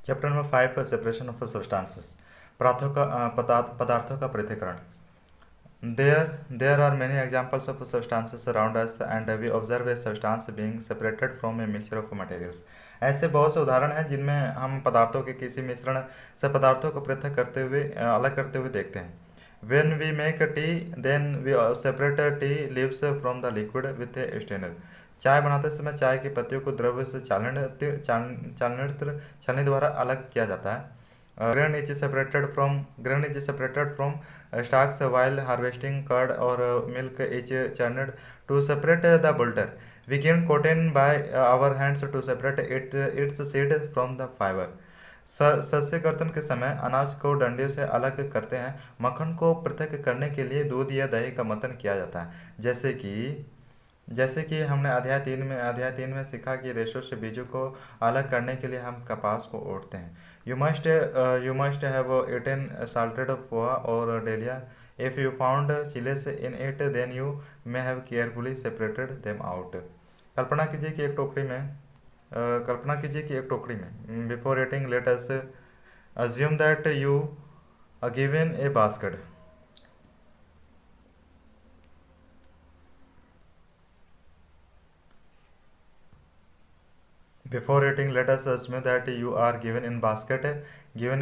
Chapter number 5 separation of substances पदार्थों का पृथक्करण। There are many examples of substances around us and we observe a substance being separated from a mixture of materials। ऐसे बहुत से उदाहरण हैं जिनमें हम पदार्थों के किसी मिश्रण से पदार्थों को पृथक करते हुए अलग करते हुए देखते हैं। When we make a tea, then we separate tea leaves from the liquid with a strainer। चाय बनाते समय चाय की पत्तियों को द्रव्य से छलनी द्वारा अलग किया जाता है। Grain is separated from stalks while harvesting curd or milk is churned to separate the butter। We gain cotton by our hands to separate its seed from the fiber। सस्य कर्तन के समय अनाज को डंडियों से अलग करते हैं। मक्खन को पृथक करने के लिए दूध या दही का मंथन किया जाता है। जैसे कि हमने अध्याय 3 में सीखा कि रेशों से बीजों को अलग करने के लिए हम कपास को ओढ़ते हैं। You must have eaten salted poha or delia। If you found chiles in it, then you may have carefully separated them out। कल्पना कीजिए कि एक टोकरी में Before eating, let us assume that you are given a basket। Before eating, let us assume that you are given a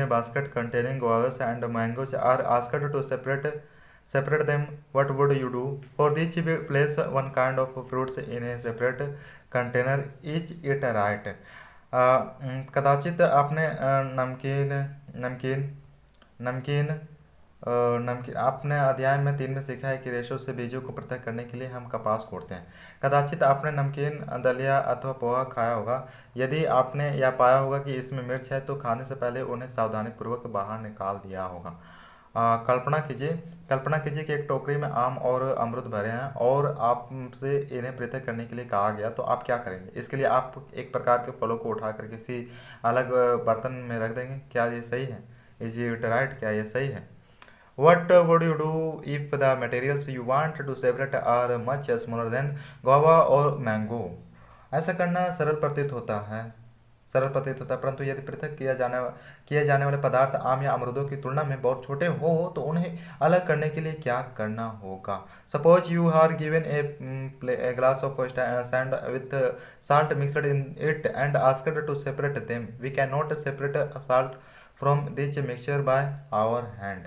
basket containing guavas and mangoes are asked to separate them. What would you do? For each place one kind of fruits in a separate container, each eat right। कदाचित आपने आपने अध्याय में 3 में सीखा है कि रेशों से बीजों को पृथक करने के लिए हम कपास कोड़ते हैं। कदाचित आपने नमकीन, दलिया अथवा पोहा खाया होगा। यदि आपने यह पाया होगा कि इसमें मिर्च है तो खाने से पहले उन्हें सावधानीपूर्वक बाहर निकाल दिया होगा। कल्पना कीजिए कि एक टोकरी में आम और अमरूद भरे हैं और आपसे इन्हें पृथक करने के लिए कहा गया, तो आप क्या करेंगे? इसके लिए आप एक प्रकार के फलों को उठाकर किसी अलग बर्तन में रख देंगे। क्या ये सही है? Is it right? क्या ये सही है? What would you do if the materials you want to separate are much smaller than guava or mango? ऐसा करना सरल प्रतीत होता है, परंतु यदि पृथक किए जाने वाले पदार्थ आम या अमरूदों की तुलना में बहुत छोटे हो तो उन्हें अलग करने के लिए क्या करना होगा? Suppose you are given a glass of sand with salt mixed in it and asked to separate them। We cannot separate salt from this mixture by our hand।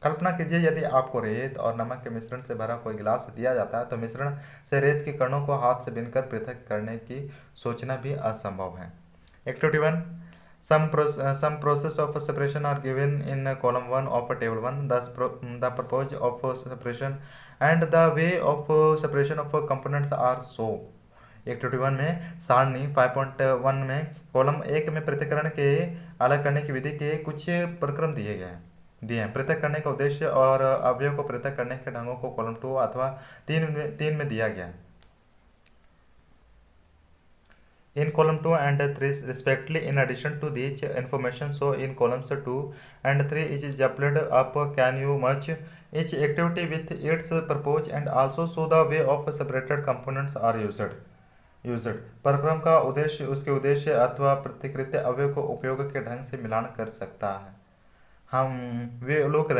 कल्पना कीजिए यदि आपको रेत और नमक के मिश्रण से भरा कोई गिलास दिया जाता है तो मिश्रण से रेत के कणों को हाथ से बीनकर पृथक करने की सोचना भी असंभव है। Activity 1। Some process of separation are given in column 1 of table 1। The purpose of separation and the way of separation of components are so। Activity 1 में सारणी 5.1 में कॉलम 1 में पृथक्करण के अलग करने की विधि के कुछ प्रक्रम दिए हैं। पृथक करने का उद्देश्य और अवयव को पृथक करने के ढंगों को कॉलम 2 अथवा 3 में दिया गया है। In column 2 and 3 respectively, in addition to these information, so in columns 2 and 3 is jumbled up। Can you match each activity with its purpose and also show the way of separated components are used। प्रक्रम का उद्देश्य उसके उद्देश्य अथवा प्रतिकृत अवयव को उपयोग के ढंग से मिलान कर सकता है। We look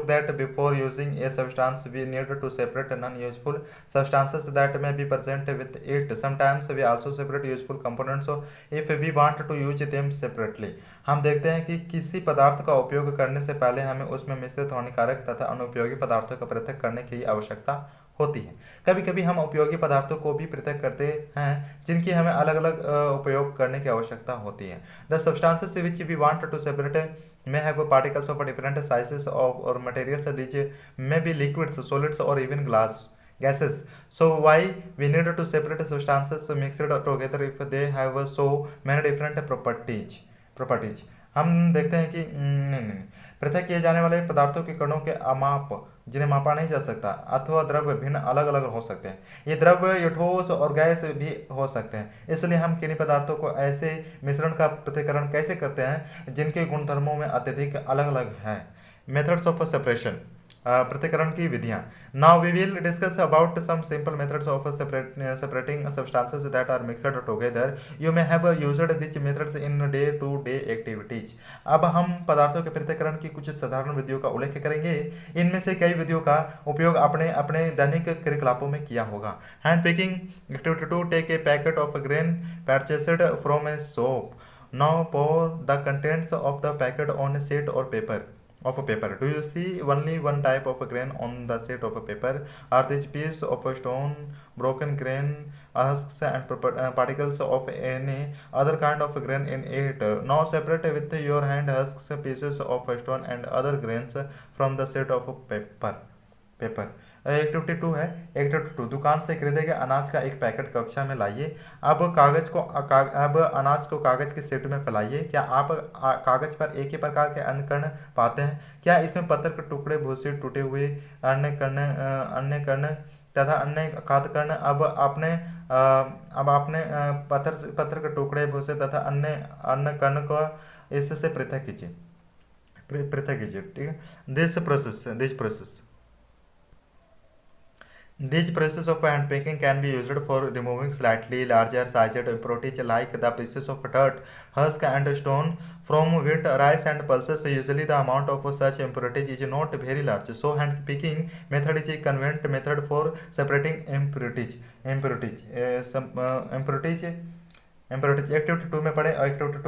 that before using a substance we need to separate non-useful substances that may be present with it। Sometimes we also separate useful components if we want to use them separately। हम देखते हैं कि किसी पदार्थ का उपयोग करने से पहले हमें उसमें मिश्रित हानिकारक तथा अनुपयोगी पदार्थों का पृथक करने की आवश्यकता होती है। कभी कभी हम उपयोगी पदार्थों को भी पृथक करते हैं जिनकी हमें अलग अलग उपयोग करने की आवश्यकता होती है। The substances which we want to separate may have particles of different sizes or materials। These may be liquids, solids or even gases। So why we need to separate substances mixed together if they have so many different properties। हम देखते हैं कि पृथक किए जाने वाले पदार्थों के कणों के अमाप जिन्हें मापा नहीं जा सकता अथवा द्रव्य भिन्न अलग अलग हो सकते हैं। ये द्रव्य ठोस और गैस भी हो सकते हैं। इसलिए हम किन्हीं पदार्थों को ऐसे मिश्रण का पृथक्करण कैसे करते हैं जिनके गुणधर्मों में अत्यधिक अलग अलग हैं। Methods of separation. पृथक्करण की विधियां। Now we will discuss about some simple methods of separating substances that are mixed together. You may have used this methods in day to day activities. अब हम पदार्थों के पृथक्करण की कुछ साधारण विधियों का उल्लेख करेंगे। इनमें से कई विधियों का उपयोग अपने अपने दैनिक क्रियाकलापों में किया होगा। Hand picking activity to take a packet of grain purchased from a shop. Now pour the contents of the packet on a sheet or paper of a paper. Do you see only one type of grain on the sheet of a paper? Are these pieces of stone, broken grain, husks and particles of any other kind of grain in it? Now separate with your hand husks, pieces of stone and other grains from the sheet of paper. Activity 2 है। Activity 2, दुकान से खरीदे गए अनाज का एक packet कक्षा में लाइए। अब अनाज को कागज के शीट में फैलाइए। क्या आप कागज पर एक ही प्रकार के अन्य कण पाते हैं? क्या इसमें पत्थर के टुकड़े, भूसे, टूटे हुए अन्य कण तथा अन्य खाद्य कण? अब आपने पत्थर के टुकड़े, भूसे तथा अन्य कण को इससे पृथक कीजिए। ठीक है। This process This process of hand picking can be used for removing slightly larger sized impurities like the pieces of dirt, husk and stone from wheat, rice and pulses. Usually the amount of such impurities is not very large, so hand picking method is a convenient method for separating impurities. Activity 2 में पढ़े। Activity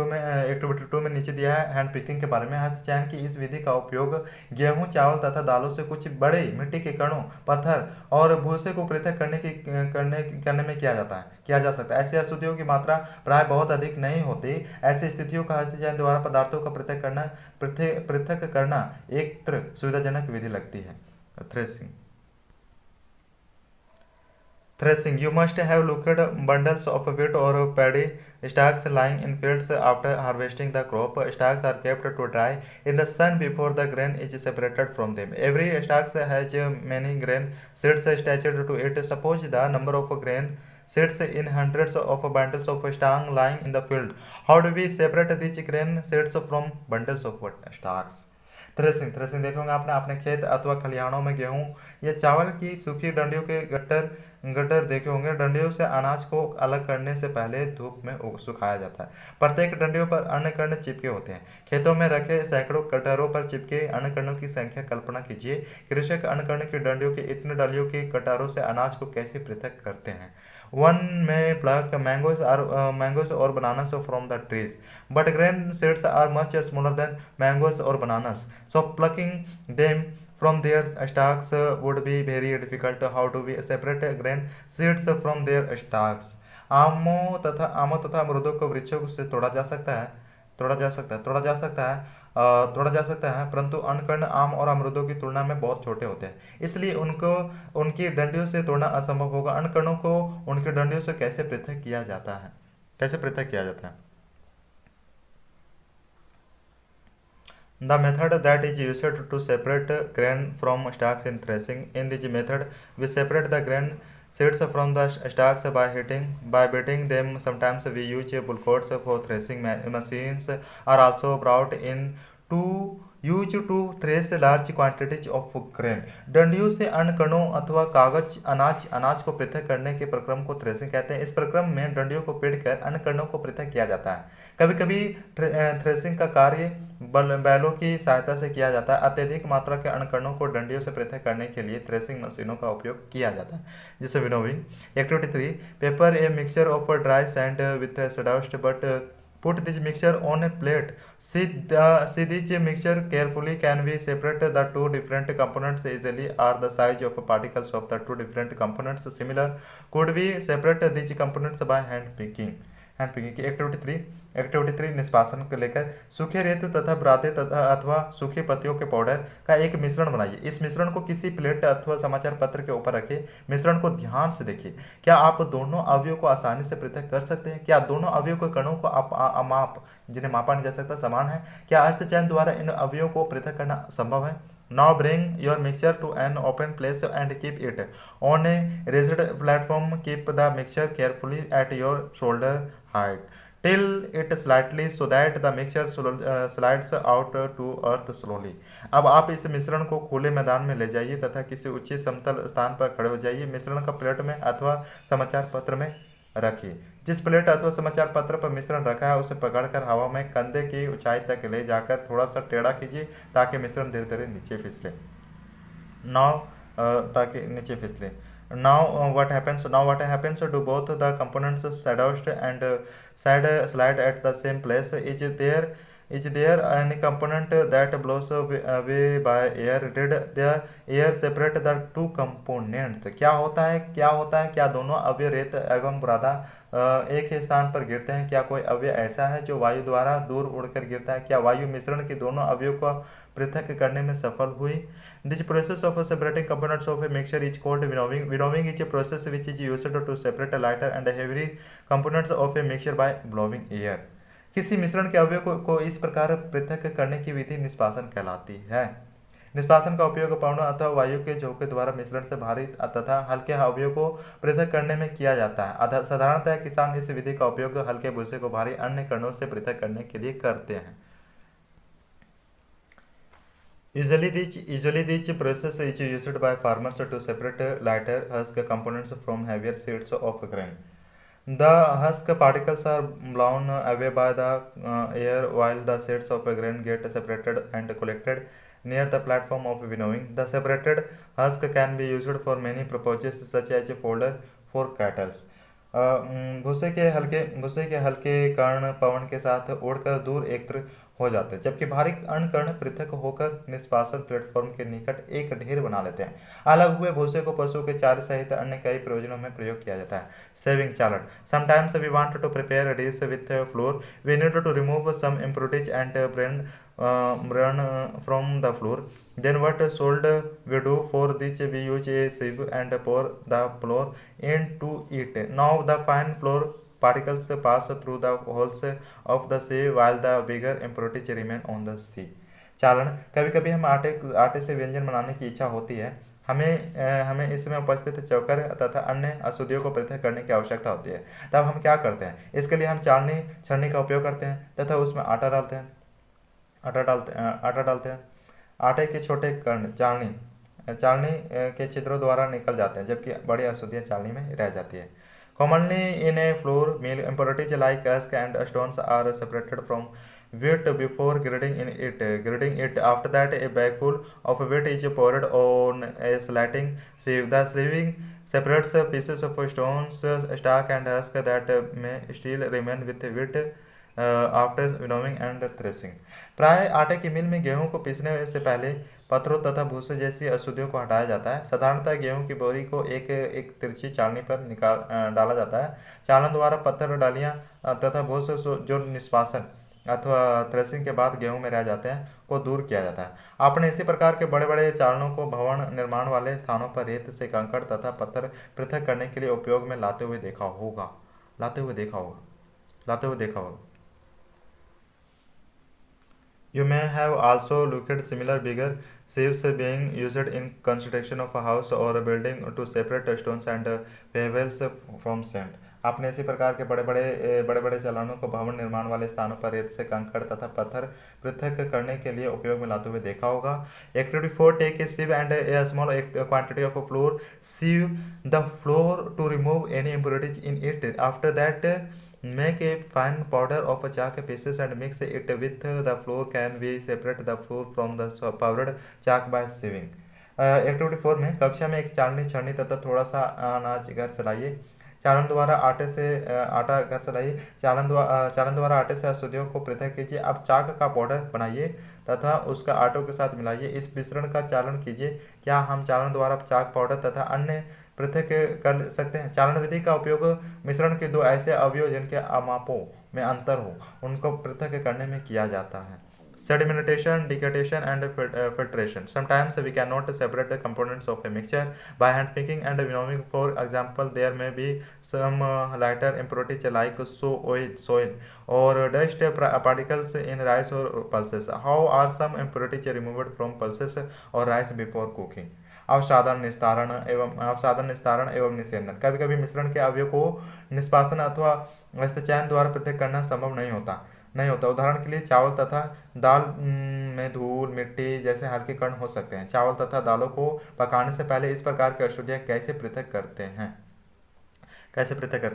2 में नीचे दिया है hand picking के बारे में। हाथ चयन की इस विधि का उपयोग गेहूं, चावल तथा दालों से कुछ बड़े मिट्टी के कणों, पत्थर और भूसे को पृथक करने में किया जा सकता है। ऐसी अशुद्धियों की मात्रा प्राय बहुत अधिक नहीं होती। ऐसी स्थितियों का हस्त चयन द्वारा पदार्थों का पृथक करना एक सुविधाजनक विधि लगती है। Threshing. You must have looked bundles of wheat or paddy stalks lying in fields after harvesting the crop. Stalks are kept to dry in the sun before the grain is separated from them. Every stalk has many grain seeds attached to it. Suppose the number of grain seeds in hundreds of bundles of stalks lying in the field. How do we separate these grain seeds from bundles of stalks? Threshing देखोगे आपने अपने खेत अथवा खलिहानों में गेहूं या चावल की सूखी डंडियों के गट्टर देखे होंगे। डंडियों से अनाज को अलग करने से पहले धूप में सुखाया जाता है। प्रत्येक डंडियों पर अन्य कण चिपके होते हैं। खेतों में रखे सैकड़ों कटरों पर चिपके अन्य कणों की संख्या कल्पना कीजिए। कृषक अन्य कण की डंडियों के इतने डलियों के कटारों से अनाज को कैसे पृथक करते हैं। One may pluck mangoes or bananas from the trees, but grain seeds are much smaller than mangoes or bananas, so plucking them from their stalks would be very difficult. How do we separate grain seeds from their stalks? आमों तथा अमरूदों को वृक्षों से तोड़ा जा सकता है, परंतु अन्य कण आम और अमरूदों की तुलना में बहुत छोटे होते हैं, इसलिए उनको उनकी डंडियों से तोड़ना असंभव होगा। अन्य कणों को उनकी डंडियों से कैसे पृथक किया जाता है? The method that is used to separate grain from stalks in threshing. In this method, we separate the grain seeds from the stalks by beating them. Sometimes we use bullocks for threshing. Machines are also brought in to thresh large quantities of grain. डंडियों से अन्य कणों अथवा अनाज को पृथक करने के प्रक्रम को थ्रेसिंग कहते हैं। इस प्रक्रम में डंडियों को पीटकर अन्य कणों को पृथक किया जाता है। कभी कभी थ्रेसिंग का कार्य बैलों की सहायता से किया जाता है। अत्यधिक मात्रा के अन्य कणों को डंडियों से पृथक करने के लिए थ्रेसिंग मशीनों का उपयोग किया जाता है। जैसे winnowing. Activity 3, paper a mixture of dry sand with salt but put this mixture on a plate. See this mixture carefully. Can we separate the two different components easily? Are the size of particles of the two different components similar? Could we separate these components by hand picking? की activity 3 निष्पासन को लेकर सूखे रेत तथा ब्रादे तथा अथवा सूखे पत्तियों के पाउडर का एक मिश्रण बनाइए। इस मिश्रण को किसी प्लेट अथवा समाचार पत्र के ऊपर रखें। मिश्रण को ध्यान से देखिए। क्या आप दोनों अवयवों को आसानी से पृथक कर सकते हैं? क्या दोनों अवयवों के कणों को जिन्हें मापा नहीं जा सकता समान है? क्या हस्तचयन द्वारा इन अवयवों को पृथक करना संभव है? Now bring your mixture to an open place and keep it on a raised platform. Keep the mixture carefully at your shoulder height. till it slightly so that the mixture slides out to earth slowly। अब आप इस मिश्रण को खुले मैदान में ले जाइए तथा किसी ऊंचे समतल स्थान पर खड़े हो जाइए। मिश्रण का प्लेट में अथवा समाचार पत्र में रखिए। जिस प्लेट अथवा समाचार पत्र पर मिश्रण रखा है उसे पकड़कर हवा में कंधे की ऊंचाई तक ले जाकर थोड़ा सा टेढ़ा कीजिए ताकि मिश्रण धीरे धीरे नीचे फिसले। ताकि नीचे फिसले। Now what happens? Now what happens? Do both the components exhaust and slide at the same place? Is there any component that blows away by air? Did the air separate the two components? क्या होता है क्या दोनों अवयव रेत एवं बुरादा एक ही स्थान पर गिरते हैं? क्या कोई अवयव ऐसा है जो वायु द्वारा दूर उड़कर गिरता है? क्या वायु मिश्रण के दोनों अवयव को पृथक करने में सफल हुई? This process of separating components of a mixture is called winnowing. Winnowing is a process which is used to separate lighter and heavier components of a mixture by blowing air. किसी मिश्रण के अवयव को इस प्रकार पृथक करने की विधि निष्पासन कहलाती है। निष्पासन का उपयोग पवन अथवा वायु के झोंके द्वारा मिश्रण से भारी तथा हल्के अवयव को पृथक करने में किया जाता है। साधारणतः किसान इस विधि का उपयोग हल्के भूसे को भारी अन्य कणों से पृथक करने के लिए करते हैं। Usually this process is used by farmers to separate lighter husk components from heavier seeds of grain. The husk particles are blown away by the air while the seeds of grain get separated and collected near the platform of winnowing. The separated husk can be used for many purposes such as fodder for cattle. भूसे के हल्के कण पवन के साथ उड़कर दूर एकत्र हो जाते हैं, जबकि भारी अण कण पृथक होकर निष्पासन प्लेटफॉर्म के निकट एक ढेर बना लेते हैं। अलग हुए भूसे को पशु के चारे सहित अन्य कई प्रयोजनों में प्रयोग किया जाता है। सेविंग चालन। Sometimes we want to prepare a dish with flour, we need to remove some impurities and burn from the floor. Then what should we do? For this we use a sieve and pour the flour into it. Now the fine flour particles pass through the holes of the sieve while the bigger impurities remain on the sieve. चालन। कभी कभी हम आटे से व्यंजन बनाने की इच्छा होती है। हमें इसमें उपस्थित चोकर तथा अन्य अशुद्धियों को पृथक करने की आवश्यकता होती है। तब हम क्या करते हैं? इसके लिए हम छलनी का उपयोग करते हैं तथा उसमें आटा डालते हैं। आटे के छोटे कण चालनी के छिद्रों द्वारा निकल जाते हैं, जबकि बड़ी अशुद्धियां चालनी में रह जाती है। Commonly in a flour mill, impurities like husk and stones are separated from wheat before grinding it. After that, a bagful of wheat is poured on a sliding sieve. The sieving separates pieces of stones, starch and husk that may still remain with wheat after winnowing and threshing. प्राय आटे की मिल में गेहूं को पीसने से पहले पत्थरों तथा भूसे जैसी अशुद्धियों को हटाया जाता है। साधारणतः गेहूं की बोरी को एक तिरछी चालनी पर डाला जाता है। चालन द्वारा पत्थर डालियां तथा भूसे जो निष्पासन अथवा थ्रेसिंग के बाद गेहूं में रह जाते हैं को दूर किया जाता है। आपने इसी प्रकार के बड़े बड़े चालनों को भवन निर्माण वाले स्थानों पर रेत से कंकड़ तथा पत्थर पृथक करने के लिए उपयोग में लाते हुए देखा होगा। You may have also looked at similar bigger sieves being used in construction of a house or a building to separate stones and pebbles from sand. आपने इसी प्रकार के बड़े बड़े चालानों को भवन निर्माण वाले स्थानों पर रेत से कंकड़ तथा पत्थर पृथक करने के लिए उपयोग में लाते हुए देखा होगा। Activity 4, take a sieve and a small quantity of flour. Sieve the flour to remove any impurities in it. After that, make a fine powder of chalk pieces and mix it with the flour. Can we separate the flour from the powdered chalk by sieving? Activity 4 में कक्षा में एक चालनी छलनी तथा थोड़ा सा अनाज घर से लाइए। चालन द्वारा आटे से अशुद्धियों को पृथक कीजिए। अब चाक का पाउडर बनाइए तथा उसका आटों के साथ मिलाइए। इस मिश्रण का चालन कीजिए। क्या हम चालन द्वारा चाक पाउडर तथा अन्य पृथक कर सकते हैं? चालन विधि का उपयोग मिश्रण के दो ऐसे अवयव जिनके मापों में अंतर हो उनको पृथक करने में किया जाता है। Sedimentation, decantation and filtration. Sometimes we cannot separate the components of a mixture by hand picking and winnowing. For example, there may be some lighter impurities like soil or dust particles in rice or pulses. How are some impurities removed from pulses or rice before cooking? अवसादन, निस्तारण एवं निस्यंदन। कभी कभी मिश्रण के अवयव को निष्पासन अथवा हस्तचयन द्वारा पृथक करना संभव नहीं होता। उदाहरण के लिए चावल तथा दाल में धूल, मिट्टी जैसे हल्के कण हो सकते हैं। चावल तथा दालों को पकाने से पहले इस प्रकार की अशुद्धियां कैसे पृथक करते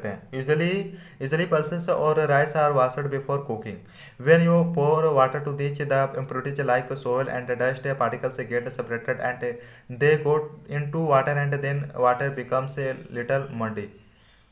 हैं? Usually pulses or rice are washed before cooking. When you pour water to these, the impurities like soil and dust particles get separated and they go into water, and then water becomes a little muddy.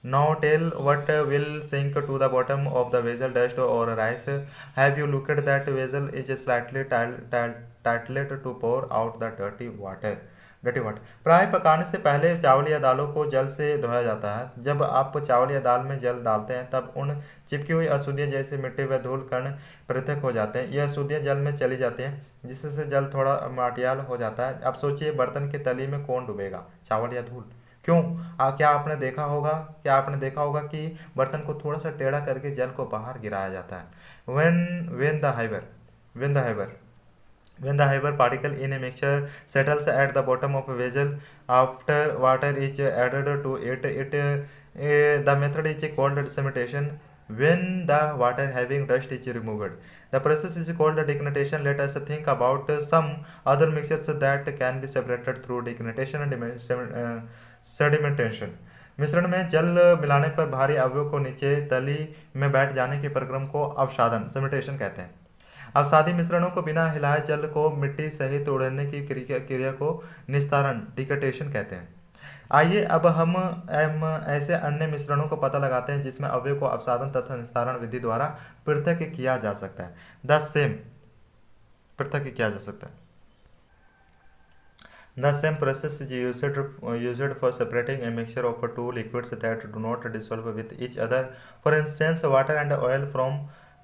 Now tell what will sink to the bottom of the vessel, dust or rice. Have you looked at that vessel is slightly tilted to pour out the dirty water. प्राय पकाने से पहले चावल या दालों को जल से धोया जाता है। जब आप चावल या दाल में जल डालते हैं तब उन चिपकी हुई अशुद्धियां जैसे मिट्टी व धूल कण पृथक हो जाते हैं। यह अशुद्धियां जल में चली जाती हैं जिससे जल थोड़ा मटियाल हो जाता है। अब सोचिए, बर्तन की तली में कौन डूबेगा, चावल या धूल? क्यों? क्या आपने देखा होगा कि बर्तन को थोड़ा सा टेढ़ा करके जल को बाहर गिराया जाता है। When the hyper particle in a mixture settles at the bottom of a vessel after water is added to it, the method is called cementation. When the water having dust is removed, the process is called decantation. Let us think about some other mixtures that can be separated through decantation and sedimentation. मिश्रण में जल मिलाने पर भारी अवयव को नीचे तली में बैठ जाने के प्रक्रम को अवसादन सेडिमेंटेशन कहते हैं। अवसादी मिश्रणों को बिना हिलाए जल को मिट्टी सहित उड़ने की क्रिया को निस्तारण डिकेटेशन कहते हैं। आइए अब हम ऐसे अन्य मिश्रणों को पता लगाते हैं जिसमें अवयव को अवसादन तथा निस्तारण विधि द्वारा पृथक किया जा सकता है। The same process is used for separating a mixture of two liquids that do not dissolve with each other. For instance, water and oil from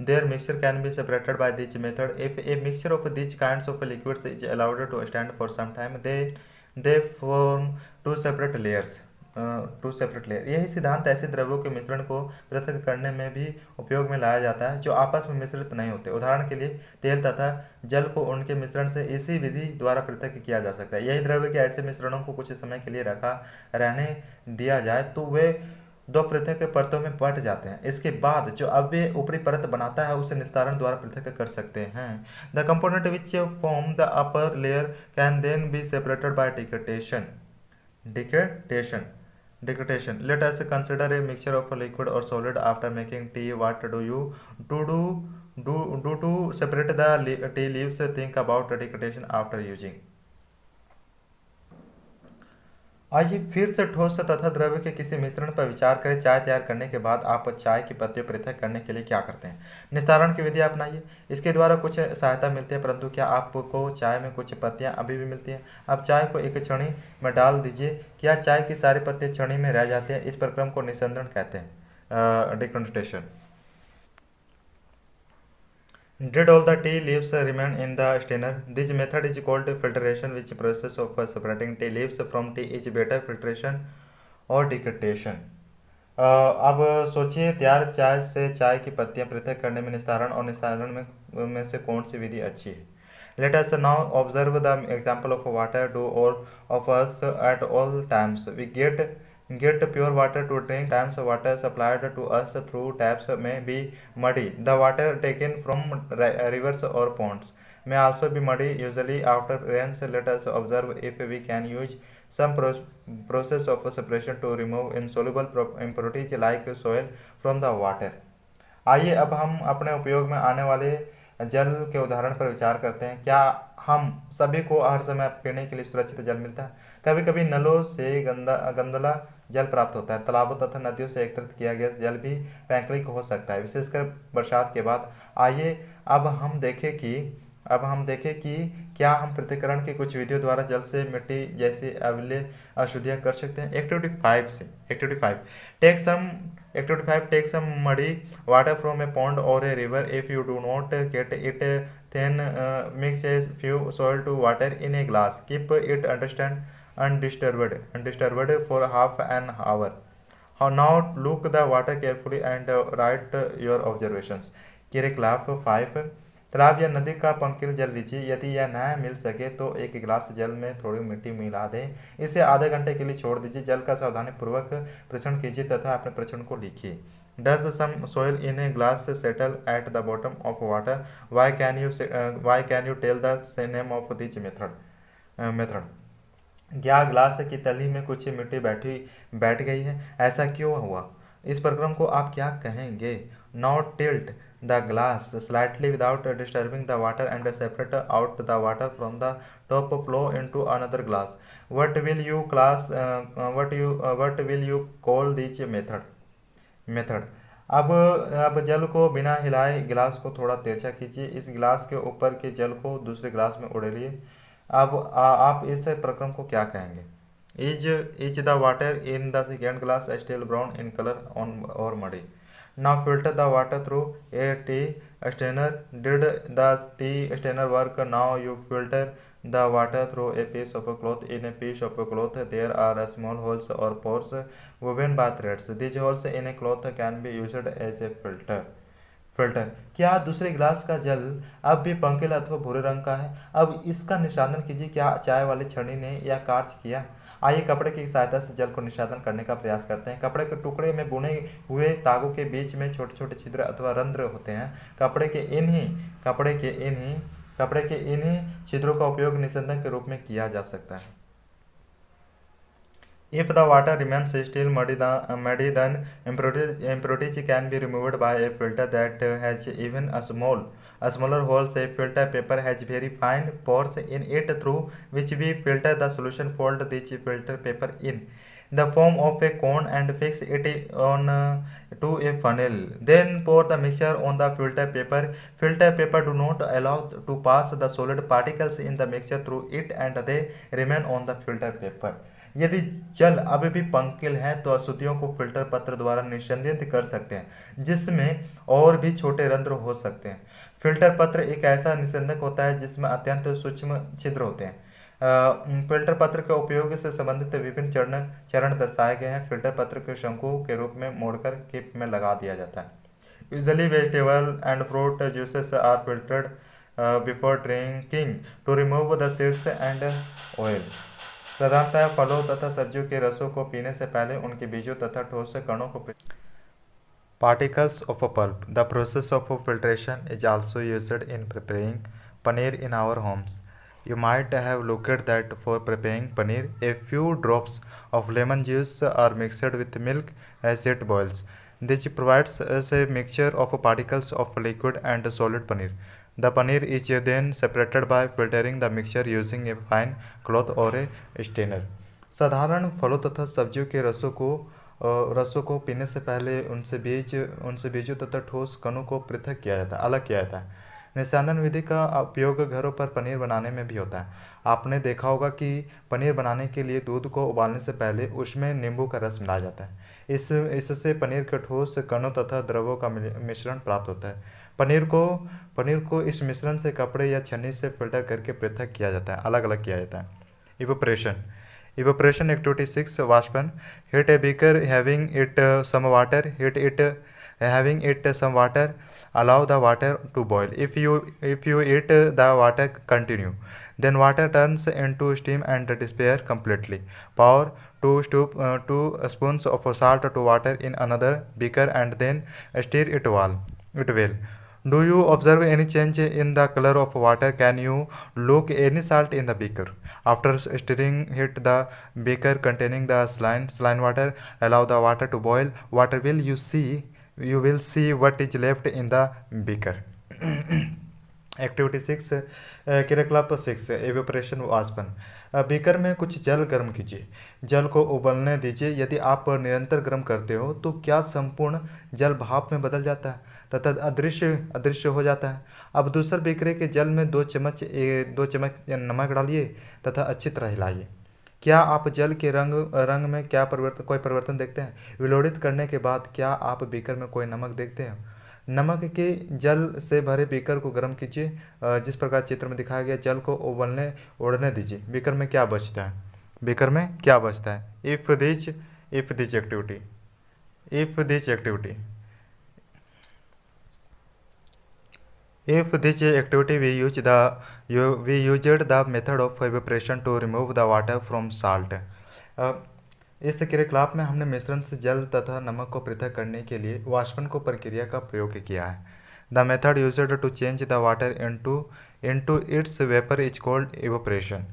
their mixture can be separated by this method. If a mixture of these kinds of liquids is allowed to stand for some time, they form two separate layers. यही सिद्धांत ऐसे द्रव्यों के मिश्रण को पृथक करने में भी उपयोग में लाया जाता है जो आपस में मिश्रित नहीं होते। उदाहरण के लिए तेल तथा जल को उनके मिश्रण से इसी विधि द्वारा पृथक किया जा सकता है। यही द्रव्य के ऐसे मिश्रणों को कुछ समय के लिए रहने दिया जाए तो वे दो पृथक परतों में बंट जाते हैं। इसके बाद जो अव्यय ऊपरी परत बनाता है उसे निस्तारण द्वारा पृथक कर सकते हैं। The component which form the upper layer can then be separated by Decantation. Let us consider a mixture of liquid or solid after making tea. What do you do to separate the tea leaves? Think about decantation after using. आइए फिर से ठोस तथा द्रव्य के किसी मिश्रण पर विचार करें। चाय तैयार करने के बाद आप चाय की पत्तियों पृथक करने के लिए क्या करते हैं? निस्तारण की विधि अपनाइए। इसके द्वारा कुछ सहायता मिलती है, परंतु क्या आपको चाय में कुछ पत्तियां अभी भी मिलती हैं? अब चाय को एक छन्नी में डाल दीजिए। क्या चाय की सारी पत्तियां छन्नी में रह जाती हैं? इस प्रक्रम को निस्यंदन कहते हैं, डिकंडेंसेशन। Did all the tea leaves remain in the strainer? This method is called filtration, which process of separating tea leaves from tea is better filtration or decantation. अब सोचिए, तैयार चाय से चाय की पत्तियां पृथक करने में निस्तारण और निस्तारण में से कौन सी विधि अच्छी है? Let us now observe the example of water. Do all of us at all times we get pure water to drink? Times water supplied to us through taps may be muddy. The water taken from rivers or ponds may also be muddy, usually after rains. Let us observe if we can use some process of separation to remove insoluble impurities like soil from the water. आइए अब हम अपने उपयोग में आने वाले जल के उदाहरण पर विचार करते हैं। क्या हम सभी को हर समय पीने के लिए सुरक्षित जल मिलता है? कभी कभी नलों से गंदला जल प्राप्त होता है। तालाबों तथा नदियों से एकत्रित किया गया जल भी वैकल्पिक हो सकता है, विशेषकर बरसात के बाद। आइए अब हम देखें कि क्या हम पृथक्करण की कुछ विधियों द्वारा जल से मिट्टी जैसी अम्लीय अशुद्धियां कर सकते हैं। Activity 5 take some muddy water from a pond और a river. If you do not get it then mix a few soil to water in a glass. Keep it undisturbed for half an hour. Now look the water carefully and write your observations. Kirklaf 5. तालाब या नदी का पंकिल जल लीजिए। यदि यह न मिल सके तो एक गिलास जल में थोड़ी मिट्टी मिला दें। इसे आधे घंटे के लिए छोड़ दीजिए। जल का सावधानीपूर्वक परीक्षण कीजिए तथा अपने परीक्षण को लिखिए। Does some soil in a glass settle at the bottom of water? Why can you tell the name of this method? क्या ग्लास की तली में कुछ मिट्टी बैठ गई है? ऐसा क्यों हुआ? इस प्रक्रम को आप क्या कहेंगे? Now tilt the glass slightly without disturbing the water and separate out the water from the top flow into another glass. What will you call this method? अब जल को बिना हिलाए गिलास को थोड़ा तिरछा कीजिए। इस गिलास के ऊपर के जल को दूसरे गिलास में उड़ेलिए। अब आप इस प्रक्रम को क्या कहेंगे? Is the water in the second glass still brown in colour on or muddy? Now filter the water through a tea strainer. Did the tea strainer work? Now you filter the water through a piece of cloth. In a piece of cloth there are small holes or pores woven by threads. These holes in a cloth can be used as a filter. क्या दूसरे गिलास का जल अब भी पंकिल अथवा भूरे रंग का है? अब इसका निषादन कीजिए। क्या चाय वाली छड़ी ने यह कार्य किया? आइए कपड़े की सहायता से जल को निषादन करने का प्रयास करते हैं। कपड़े के टुकड़े में बुने हुए तागों के बीच में छोटे छोटे छिद्र अथवा रंध्र होते हैं। कपड़े के इन्हीं छिद्रों का उपयोग निस्संदन के रूप में किया जा सकता है। If the water remains still muddy, then impurities can be removed by a filter that has even a smaller holes. A filter paper has very fine pores in it through which we filter the solution. Fold this filter paper in the form of a cone and fix it on to a funnel. Then pour the mixture on the filter paper. Filter paper do not allow to pass the solid particles in the mixture through it and they remain on the filter paper. यदि जल अभी भी पंकिल है तो अशुद्धियों को filter पत्र द्वारा निस्संदित कर सकते हैं जिसमें और भी छोटे रंध्र हो सकते हैं। फिल्टर पत्र एक ऐसा निस्संदक होता है जिसमें अत्यंत सूक्ष्म छिद्र होते हैं। फिल्टर पत्र के उपयोग से संबंधित विभिन्न चरण दर्शाए गए हैं। फिल्टर पत्र के शंकु के रूप में मोड़कर किप में लगा दिया जाता है। Usually vegetable and fruit juices are filtered before drinking to remove the seeds and oil. साधारणतः फलों तथा सब्जियों के रसों को पीने से पहले उनके बीजों तथा ठोस कणों को Particles of a pulp. The process of filtration is also used in preparing paneer in our homes. You might have looked that for preparing paneer, a few drops of lemon juice are mixed with milk as it boils. This provides us a mixture of particles of liquid and solid paneer. The paneer is then separated by filtering the mixture using a fine cloth or a strainer. साधारण फलों तथा सब्जियों के रसों को पीने से पहले उनसे बीजों तथा ठोस कणों को पृथक किया जाता है, अलग किया जाता है। निस्सादन विधि का उपयोग घरों पर पनीर बनाने में भी होता है। आपने देखा होगा कि पनीर बनाने के लिए दूध को उबालने से पहले उसमें नींबू का रस मिलाया जाता है। इससे पनीर के ठोस कणों तथा द्रवों का मिश्रण प्राप्त होता है। पनीर को इस मिश्रण से कपड़े या छन्नी से फिल्टर करके पृथक किया जाता है, अलग अलग किया जाता है। Evaporation activity 6 वाष्पन। Heat a beaker having it some water. Having it some water. Allow the water to boil. If you heat the water, continue. Then water turns into steam and disappears completely. Pour 2 spoons of salt to water in another beaker and then stir it well. Do you observe any change in the color of water? Can you look any salt in the beaker? After stirring, heat the beaker containing the saline water. Allow the water to boil. You will see what is left in the beaker. Activity 6 क्रियाकलाप 6 evaporation वाष्पन। Beaker में कुछ जल गर्म कीजिए। जल को उबलने दीजिए। यदि आप निरंतर गर्म करते हो तो क्या संपूर्ण जल भाप में बदल जाता है तथा अदृश्य हो जाता है। अब दूसरे बीकरे के जल में 2 चम्मच नमक डालिए तथा अच्छी तरह हिलाइए। क्या आप जल के रंग में कोई परिवर्तन देखते हैं? विलोड़ित करने के बाद क्या आप बीकर में कोई नमक देखते हैं? नमक के जल से भरे बीकर को गर्म कीजिए। जिस प्रकार चित्र में दिखाया गया जल को उड़ने दीजिए। बीकर में क्या बचता है? If this activity If this activity we used the method of evaporation to remove the water from salt. अ, इस क्रियाकलाप में हमने मिश्रण से जल तथा नमक को पृथक करने के लिए वाष्पन को प्रक्रिया का प्रयोग किया है. The method used to change the water into its vapour is called evaporation.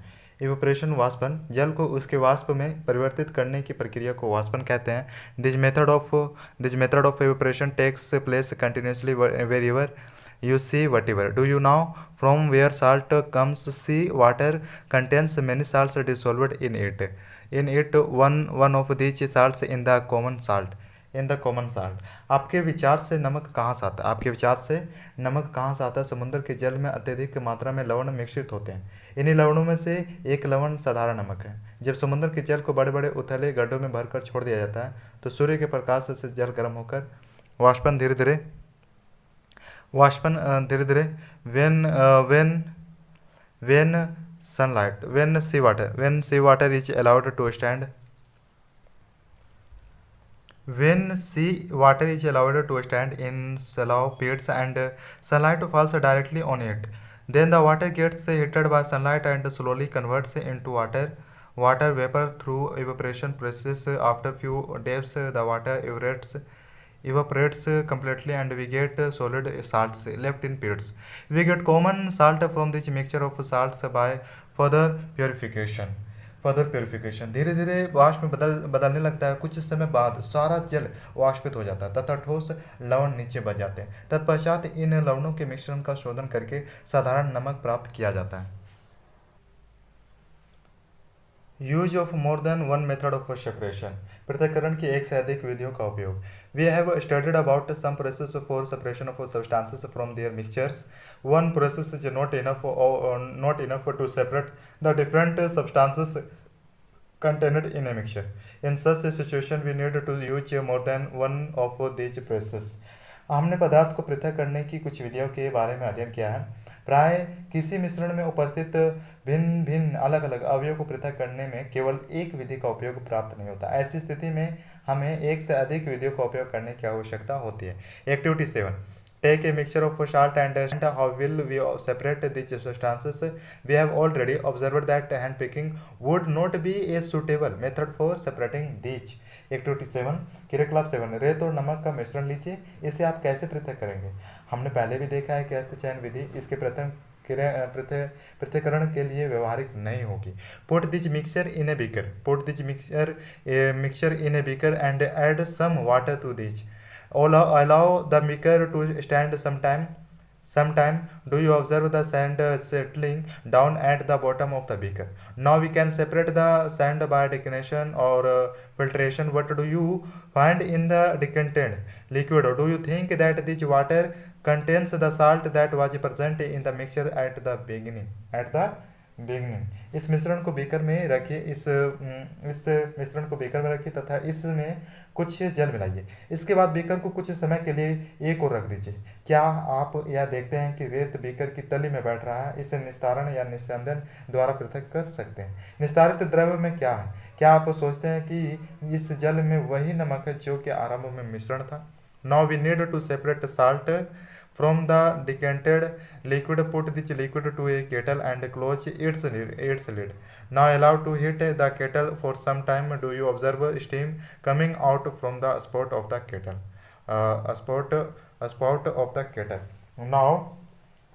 Evaporation वाष्पन, जल को उसके वाष्प में परिवर्तित करने की प्रक्रिया को वाष्पन कहते हैं. This method of evaporation takes place continuously wherever you see whatever. Do you know from where salt comes? Sea water contains many salts dissolved in it. One of these salts in the common salt. आपके विचार से नमक कहाँ से आता है? समुद्र के जल में अत्यधिक मात्रा में लवण मिश्रित होते हैं. इन्हीं लवणों में से एक लवण साधारण नमक है. जब समुद्र के जल को बड़े बड़े उथले गड्ढों में भरकर छोड़ दिया जाता है तो सूर्य के प्रकाश से जल गर्म होकर वाष्पन धीरे धीरे when seawater is allowed to stand in shallow pits and sunlight falls directly on it, then the water gets heated by sunlight and slowly converts into water vapor through evaporation process. After few days the water evaporates completely and we get solid salts left in pits. We get common salt from this mixture of salts by further purification. धीरे धीरे वाष्प में बदलने लगता है. कुछ समय बाद सारा जल वाष्पित हो जाता है तथा ठोस लवण नीचे बच जाते हैं. तत्पश्चात इन लवणों के मिश्रण का शोधन करके साधारण नमक प्राप्त किया जाता है. Use of more than one method of separation. पृथक्करण की एक से अधिक विधियों का उपयोग. We have studied about some process for separation of substances from their mixtures. One process is not enough to separate the different substances contained in a mixture. In such a situation we need to use more than one of these processes. हमने पदार्थ को पृथक करने की कुछ विधियों के बारे में अध्ययन किया है. प्राय किसी मिश्रण में उपस्थित भिन्न भिन्न अलग अलग अवयवों को पृथक करने में केवल एक विधि का उपयोग प्राप्त नहीं होता. ऐसी स्थिति में हमें एक से अधिक विधियों का उपयोग करने की आवश्यकता होती है. Activity 7. Take a mixture of salt and how will we separate these substances? We have already observed that hand picking would not be a suitable method for separating these. Activity 7. क्रियाकलाप 7. रेत और नमक का मिश्रण लीजिए, इसे आप कैसे पृथक करेंगे? हमने पहले भी देखा है कि हस्तचयन विधि इसके पृथक्करण के लिए व्यवहारिक नहीं होगी. Put this mixture in a beaker and add some water to this. Allow the beaker to stand sometime. Do you observe the sand settling down at the bottom of the beaker? Now we can separate the sand by decantation or filtration. What do you find in the decanted liquid? Do you think that this water contains the salt that was present in the mixture at the beginning? इस मिश्रण को beaker में रखिए. इस मिश्रण को beaker में रखिए तथा इसमें कुछ जल मिलाइए. इसके बाद बीकर को कुछ समय के लिए एक और रख दीजिए. क्या आप यह देखते हैं कि रेत बीकर की तली में बैठ रहा है? इसे निस्तारण या निस्यंदन द्वारा पृथक कर सकते हैं. निस्तारित द्रव्य में क्या है? क्या आप सोचते हैं कि इस जल में वही नमक है जो कि आरंभ में मिश्रण था? Now we need to separate salt from the decanted liquid. Put this liquid to a kettle and close its lid. Now allow to heat the kettle for some time. Do you observe steam coming out from the spout of the kettle? A spout of the kettle. Now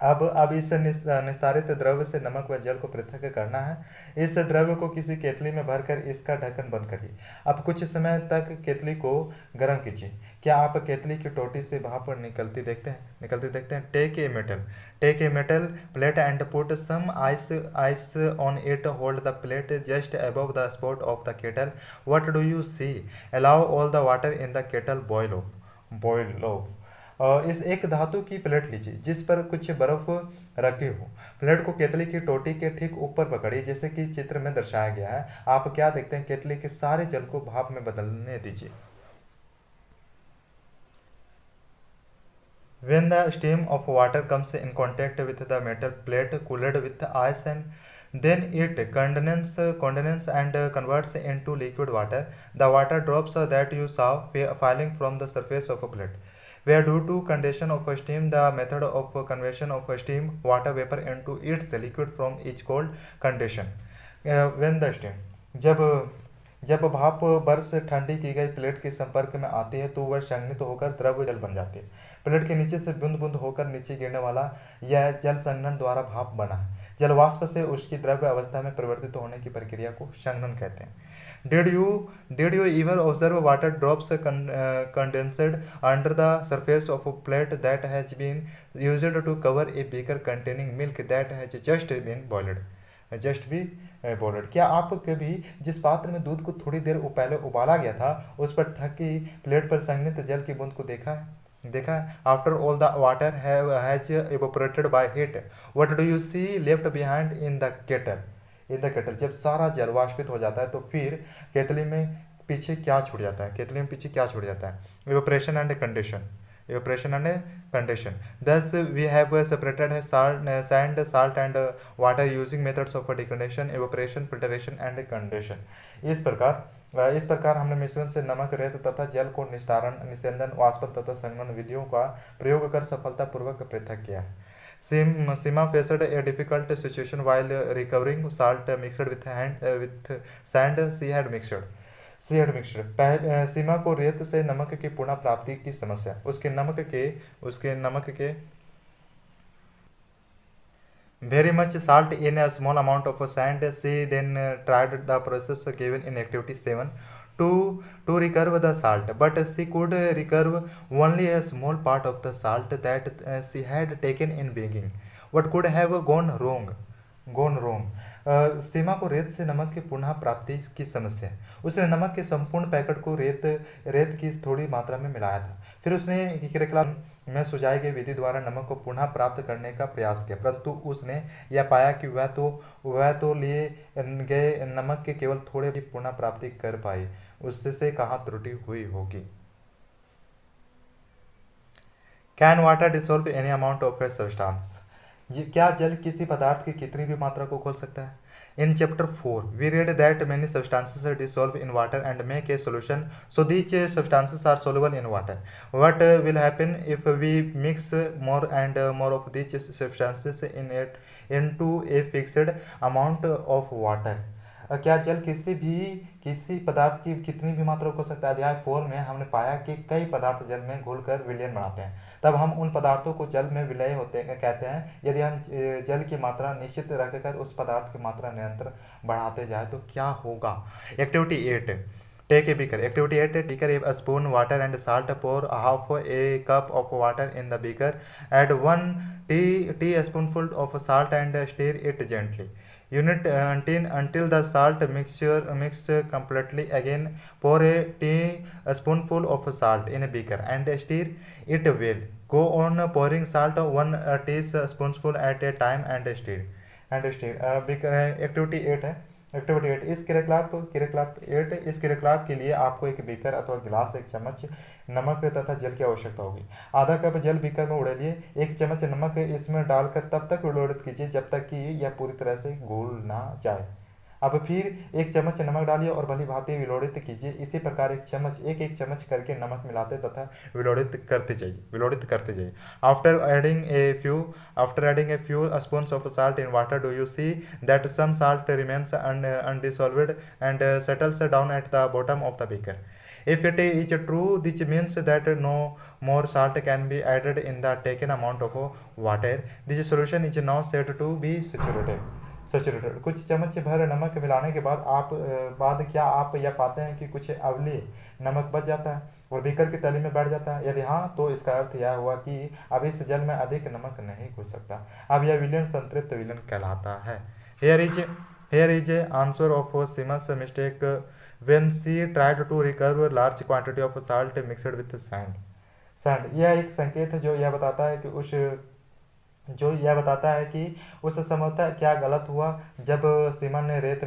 अब इस निस्तारित द्रव्य से नमक व जल को पृथक करना है. इस द्रव्य को किसी केतली में भरकर इसका ढक्कन बंद करिए. अब कुछ समय तक केतली को गर्म कीजिए. क्या आप केतली की टोटी से भाप निकलती देखते हैं? Take a metal plate and put some ice on it. Hold the plate just above the spot of the kettle. What do you see? Allow all the water in the kettle boil off. इस एक धातु की plate लीजिए जिस पर कुछ बर्फ रखी हो. प्लेट को केतली की टोटी के ठीक ऊपर पकड़िए जैसे कि चित्र में दर्शाया गया है. आप क्या देखते हैं? केतली के सारे जल को भाप में बदलने दीजिए. When the stream of water comes in contact with the metal plate cooled with ice and then it condenses and converts into liquid water. The water drops that you saw falling from the surface of a plate. where due to condension of steam the method of conversion of steam water vapor into its liquid form is called condension. when the steam जब जब भाप बर्फ से ठंडी की गई plate के संपर्क में आती है तो वह संघनित होकर द्रव जल बन जाती है। प्लेट के नीचे से बूंद बूंद होकर नीचे गिरने वाला यह जल संघनन द्वारा भाप बना है। जल वाष्प से उसकी द्रव्य अवस्था में परिवर्तित होने की प्रक्रिया को संघनन कहते हैं। Did you ever observe water drops condensed under the surface of a plate that has been used to cover a beaker containing milk that has just been boiled? क्या आप कभी जिस पात्र में दूध को थोड़ी देर पहले उबाला गया था उस पर ढकी प्लेट पर संघनित जल की बूंद को देखा है? After all the water has evaporated by heat, what do you see left behind in the kettle? जब सारा जल वाष्पित हो जाता है तो फिर केतली में पीछे क्या छूट जाता है? Evaporation and condensation. Thus we have separated sand, salt and water using methods of decondensation, evaporation, filtration and condensation. इस प्रकार हमने मिश्रण से नमक, रेत तथा जल को निस्तारण, वाष्पन तथा संघनन विधियों का प्रयोग कर सफलतापूर्वक पृथक किया है. Sima faced a difficult situation while recovering salt mixed with sand she had mixed. सीमा को रेत से नमक की पुनः प्राप्ति की समस्या. उसके नमक के very much salt in a small amount of sand. She then tried the process given in activity 7 to recover the salt, but she could recover only a small part of the salt that she had taken in baking. What could have gone wrong? सीमा को रेत से नमक की पुनः प्राप्ति की समस्या. उसने नमक के संपूर्ण पैकेट को रेत की थोड़ी मात्रा में मिलाया था. फिर उसने क्रिया में सुझाई गई विधि द्वारा नमक को पुनः प्राप्त करने का प्रयास किया, परंतु उसने यह पाया कि वह तो लिए गए नमक के केवल थोड़े ही पुनः प्राप्ति कर पाई. उससे कहाँ त्रुटि हुई होगी. Can water dissolve any amount of a substance? क्या जल किसी पदार्थ की कितनी भी मात्रा को खोल सकता है? In chapter 4, we read that many substances are dissolved in water and make a solution. So these substances are soluble in water. What will happen if we mix more and more of these substances into a fixed amount of water? क्या जल किसी पदार्थ की कितनी भी मात्रा को सकता है? अध्याय 4 में हमने पाया कि कई पदार्थ जल में घुलकर विलयन बनाते हैं. तब हम उन पदार्थों को जल में विलय होते कहते हैं. यदि हम जल की मात्रा निश्चित रखकर उस पदार्थ की मात्रा निरंतर बढ़ाते जाए तो क्या होगा. Activity 8, take a beaker. Activity 8, take a spoon water and salt, pour half a cup of water in the beaker, add 1 teaspoonful of salt and stir it gently. Unit until the salt mixed completely. Again, pour a teaspoonful of salt in a beaker and stir it well. Go on pouring salt 1 teaspoonful at a time and stir. Activity 8 है. Activity 8 इस क्रियाकलाप के लिए आपको एक beaker अथवा गिलास, एक चम्मच नमक तथा जल की आवश्यकता होगी. आधा कप जल बीकर में उड़ेलिए. 1 चम्मच नमक इसमें डालकर तब तक विलोड़ित कीजिए जब तक कि यह पूरी तरह से घुल ना जाए. अब फिर 1 चम्मच नमक डालिए और भली भांति विलोड़ित कीजिए. इसी प्रकार एक चम्मच करके नमक मिलाते तथा विलोड़ित करते जाइए. After adding a few spoons of salt in water, do you see that some salt remains undissolved and settles down at the bottom of the beaker? If it is true, this means that no more salt can be added in the taken amount of water. This solution is now said to be saturated. कुछ चम्मच भर नमक मिलाने के बाद क्या आप यह पाते हैं कि कुछ अवली नमक बच जाता है और बीकर की तली में बैठ जाता है? यदि हाँ, तो इसका अर्थ यह हुआ कि अब इस जल में अधिक नमक नहीं घुल सकता. अब यह विलयन संतृप्त विलयन कहलाता है. Here is answer of Sima's mistake when she tried to recover large quantity of salt mixed with sand. यह एक संकेत है जो यह बताता है कि उस समय क्या गलत हुआ जब सीमा ने रेत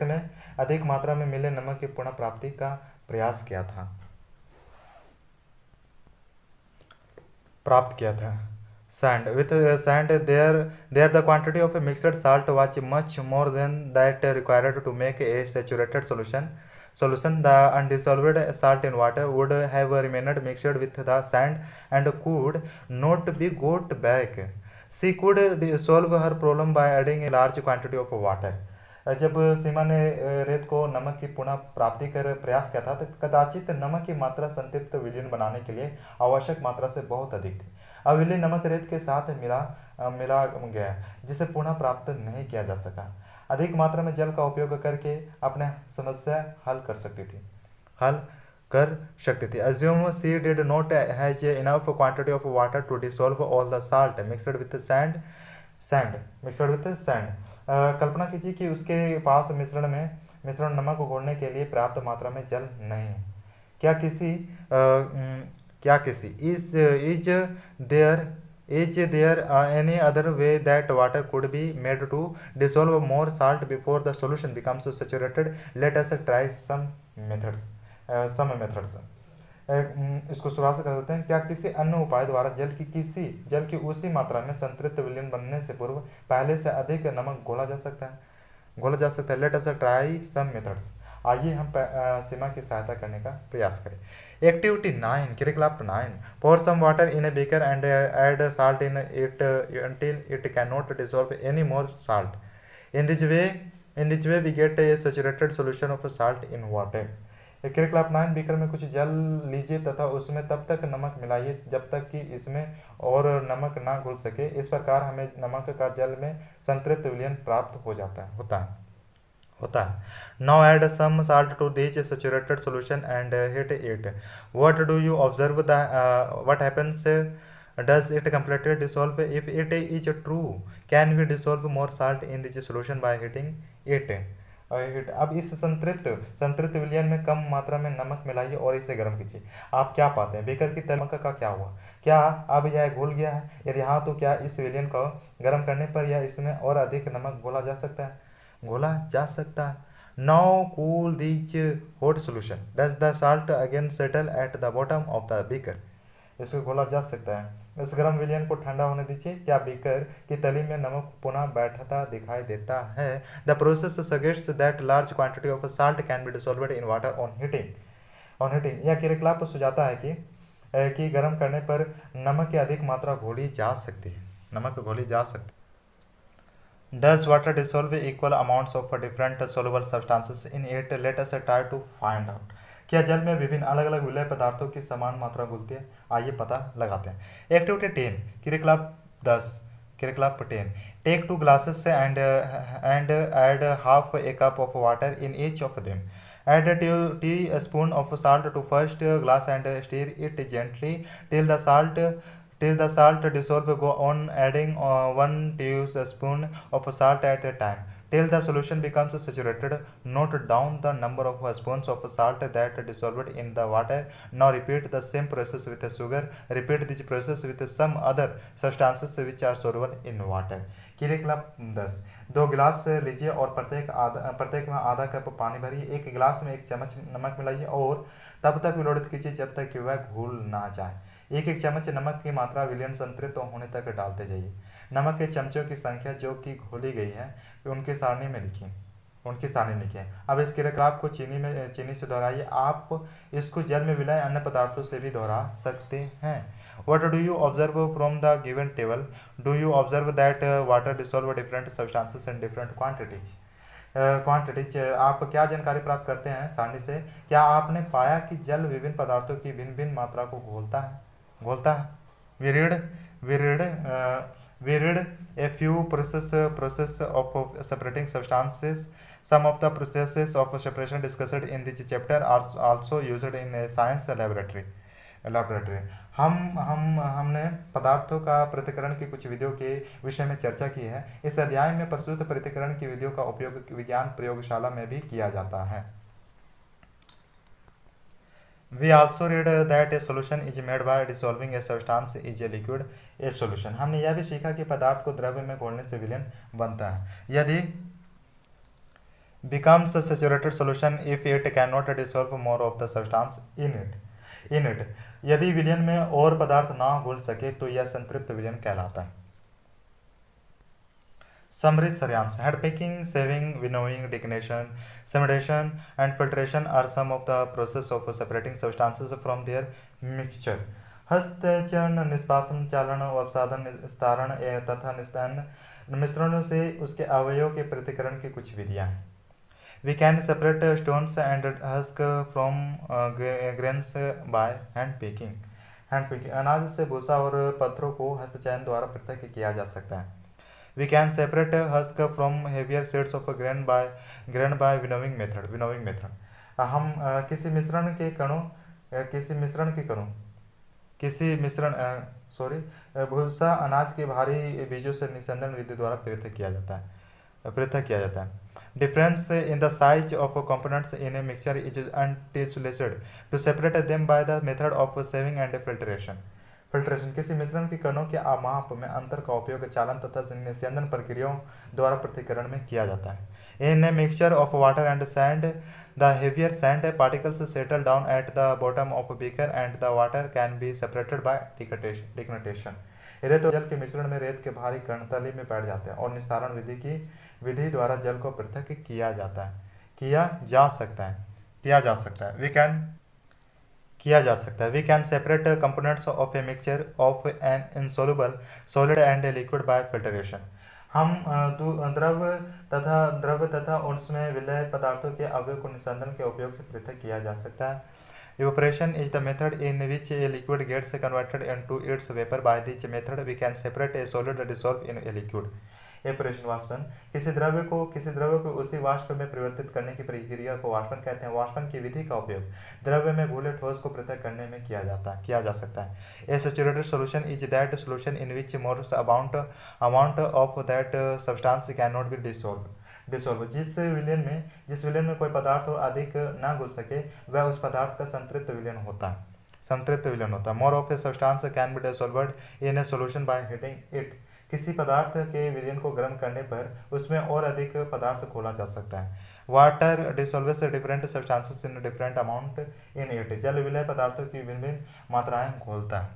में अधिक मात्रा में मिले नमक की पुनः प्राप्ति का प्रयास प्राप्त किया था. Sand. With sand, there the quantity of mixed salt was much more than that required to make a saturated solution. solution, the undissolved salt in water would have remained mixed with the sand and could not be got back. She could solve her problem by adding a large quantity of water. जब सीमा ने रेत को नमक की पुनः प्राप्ति कर प्रयास किया था तो कदाचित नमक की मात्रा संतृप्त विलयन बनाने के लिए आवश्यक मात्रा से बहुत अधिक थी। अविलय नमक रेत के साथ मिला गया जिसे पुनः प्राप्त नहीं किया जा सका। अधिक मात्रा में जल का उपयोग करके अपने समस्या हल कर सकती थी। Assume she did not have enough quantity of water to dissolve all the salt mixed with sand. कल्पना कीजिए कि उसके पास मिश्रण नमक को घोलने के लिए पर्याप्त मात्रा में जल नहीं है। क्या किसी is there any other way that water could be made to dissolve more salt before the solution becomes saturated? Let us try some methods. इसको शुरुआत से कर देते हैं। क्या किसी अन्य उपाय द्वारा जल की उसी मात्रा में संतृप्त विलयन बनने से पूर्व पहले से अधिक नमक घोला जा सकता है। Let us try some methods. आइए हम सीमा की सहायता करने का प्रयास करें। एक्टिविटी 9, क्रियाकलाप 9, pour some water in a beaker and add salt in it until it cannot dissolve any more salt. In this way we get a saturated solution of salt in water. क्रियाकलाप 9, beaker में कुछ जल लीजिए तथा उसमें तब तक नमक मिलाइए जब तक कि इसमें और नमक ना घुल सके। इस प्रकार हमें नमक का जल में संतृप्त विलयन प्राप्त होता है। Now add some salt to this saturated solution and heat it. What do you observe? What happens? Does it completely dissolve? If it is true, can we dissolve more salt in this solution by heating it? अब इस संतृप्त विलयन में कम मात्रा में नमक मिलाइए और इसे गर्म कीजिए। आप क्या पाते हैं? बेकर की नमक का क्या हुआ? क्या अब यह घुल गया है? यदि हाँ तो क्या इस विलयन को गर्म करने पर यह इसमें और अधिक नमक घोला जा सकता है? Now cool this hot solution. Does the salt again settle at the bottom of the beaker? इसको घोला जा सकता है। इस गर्म विलयन को ठंडा होने दीजिए। क्या बीकर की तली में नमक पुनः बैठता दिखाई देता है? The process suggests that large quantity of salt can be dissolved in water on heating. यह क्रियाकलाप सुझाता है कि गर्म करने पर नमक की अधिक मात्रा घोली जा सकती है। Does water dissolve equal amounts of different soluble substances in it? Let us try to find out. क्या जल में विभिन्न अलग अलग विलय पदार्थों की समान मात्रा घुलती है? आइए पता लगाते हैं। एक्टिविटी 10, क्रियाकलाप 10, take 2 glasses and add half a cup of water in each of them. Add a teaspoon of salt to first glass and stir it gently till the salt dissolve. Go on adding 1 teaspoon of salt at a time till the solution becomes saturated. Note down the number of spoons of salt that dissolved in the water. Now repeat the same process with sugar. Repeat this process with some other substances which are soluble in water. क्रियाकलाप 10, 2 गिलास लीजिए और प्रत्येक में आधा cup पानी भरिए। एक गिलास में 1 चम्मच नमक मिलाइए और तब तक विलोड़ित कीजिए जब तक कि वह घुल ना जाए। एक चम्मच नमक की मात्रा विलयन संतृप्त होने तक डालते जाइए। नमक के चमचों की संख्या जो कि घोली गई है उनकी सारणी में लिखिए। अब इस क्रियाकलाप को चीनी से दोहराइए। आप इसको जल में विलय अन्य पदार्थों से भी दोहरा सकते हैं। What do you observe from the given table? Do you observe that water dissolve different substances in different quantities? आप क्या जानकारी प्राप्त करते हैं सारणी से? क्या आपने पाया कि जल विभिन्न पदार्थों की भिन्न मात्रा को घोलता है? We read a few process of separating substances. Some of the processes of separation discussed in this chapter are also used in a science laboratory. हमने पदार्थों का पृथक्करण की कुछ विधियों के विषय में चर्चा की है। इस अध्याय में प्रस्तुत पृथक्करण की विधियों का उपयोग विज्ञान प्रयोगशाला में भी किया जाता है। We also read that a solution is made by dissolving a substance is a liquid a solution. हमने यह भी सीखा कि पदार्थ को द्रव्य में घोलने से विलयन बनता है। यदि becomes a saturated solution if it cannot dissolve more of the substance in it. यदि विलयन में और पदार्थ ना घुल सके तो यह संतृप्त विलयन कहलाता है। Summary सारांश hand picking, saving, winnowing, decantation, simulation and filtration are some of the process of separating substances from their mixture. हस्तचरण, निष्पासन, चालन, अवसादन, विस्तारण तथा निस्तारण मिश्रणों से उसके अवयवों के पृथक्करण की कुछ विधियां हैं. We can separate stones and husk from grains by hand picking. Hand picking अनाज से भूसा और पत्थरों को हस्तचयन द्वारा पृथक किया जा सकता है. We can separate husk from heavier seeds of grain by winnowing method. Winnowing method. हम किसी मिश्रण भूसा अनाज के भारी बीजों से निस्यंदन विधि द्वारा पृथक किया जाता है. Difference in the size of components in a mixture is untisolated to separate them by the method of saving and filtration. Filtration किसी मिश्रण के कणों के माप में अंतर का उपयोग चालन तथा निस्यंदन प्रक्रियाओं द्वारा पृथक्करण में किया जाता है. In a mixture of water and sand, the heavier sand particles settle down at the bottom of a beaker and the water can be separated by decantation. रेत और जल के मिश्रण में रेत के भारी कण तली में बैठ जाते हैं और निस्तारण विधि द्वारा जल को पृथक किया जा सकता है. We can separate components of a mixture of an insoluble solid and a liquid by filtration. हम द्रव तथा उसमें विलय पदार्थों के अवयव को निस्यंदन के उपयोग से पृथक किया जा सकता है. Evaporation is the method in which a liquid gets converted into its vapor. By this method, we can separate a solid dissolved in a liquid. एपरेशन वाष्पन किसी द्रव्य को उसी वाष्प में परिवर्तित करने की प्रक्रिया को वाष्पन कहते हैं. वाष्पन की विधि का उपयोग द्रव्य में घुले ठोस को पृथक करने में किया जा सकता है. A saturated solution is that solution in which more amount of that substance cannot be dissolved. जिस विलयन में कोई पदार्थ अधिक ना घुल सके वह उस पदार्थ का संतृप्त विलयन होता है. More of a substance can be dissolved in a solution by heating it. किसी पदार्थ के विलयन को गर्म करने पर उसमें और अधिक पदार्थ घोला जा सकता है. Water dissolves different substances in different amount in it. जल विलय पदार्थों की विभिन्न मात्राएं घोलता है.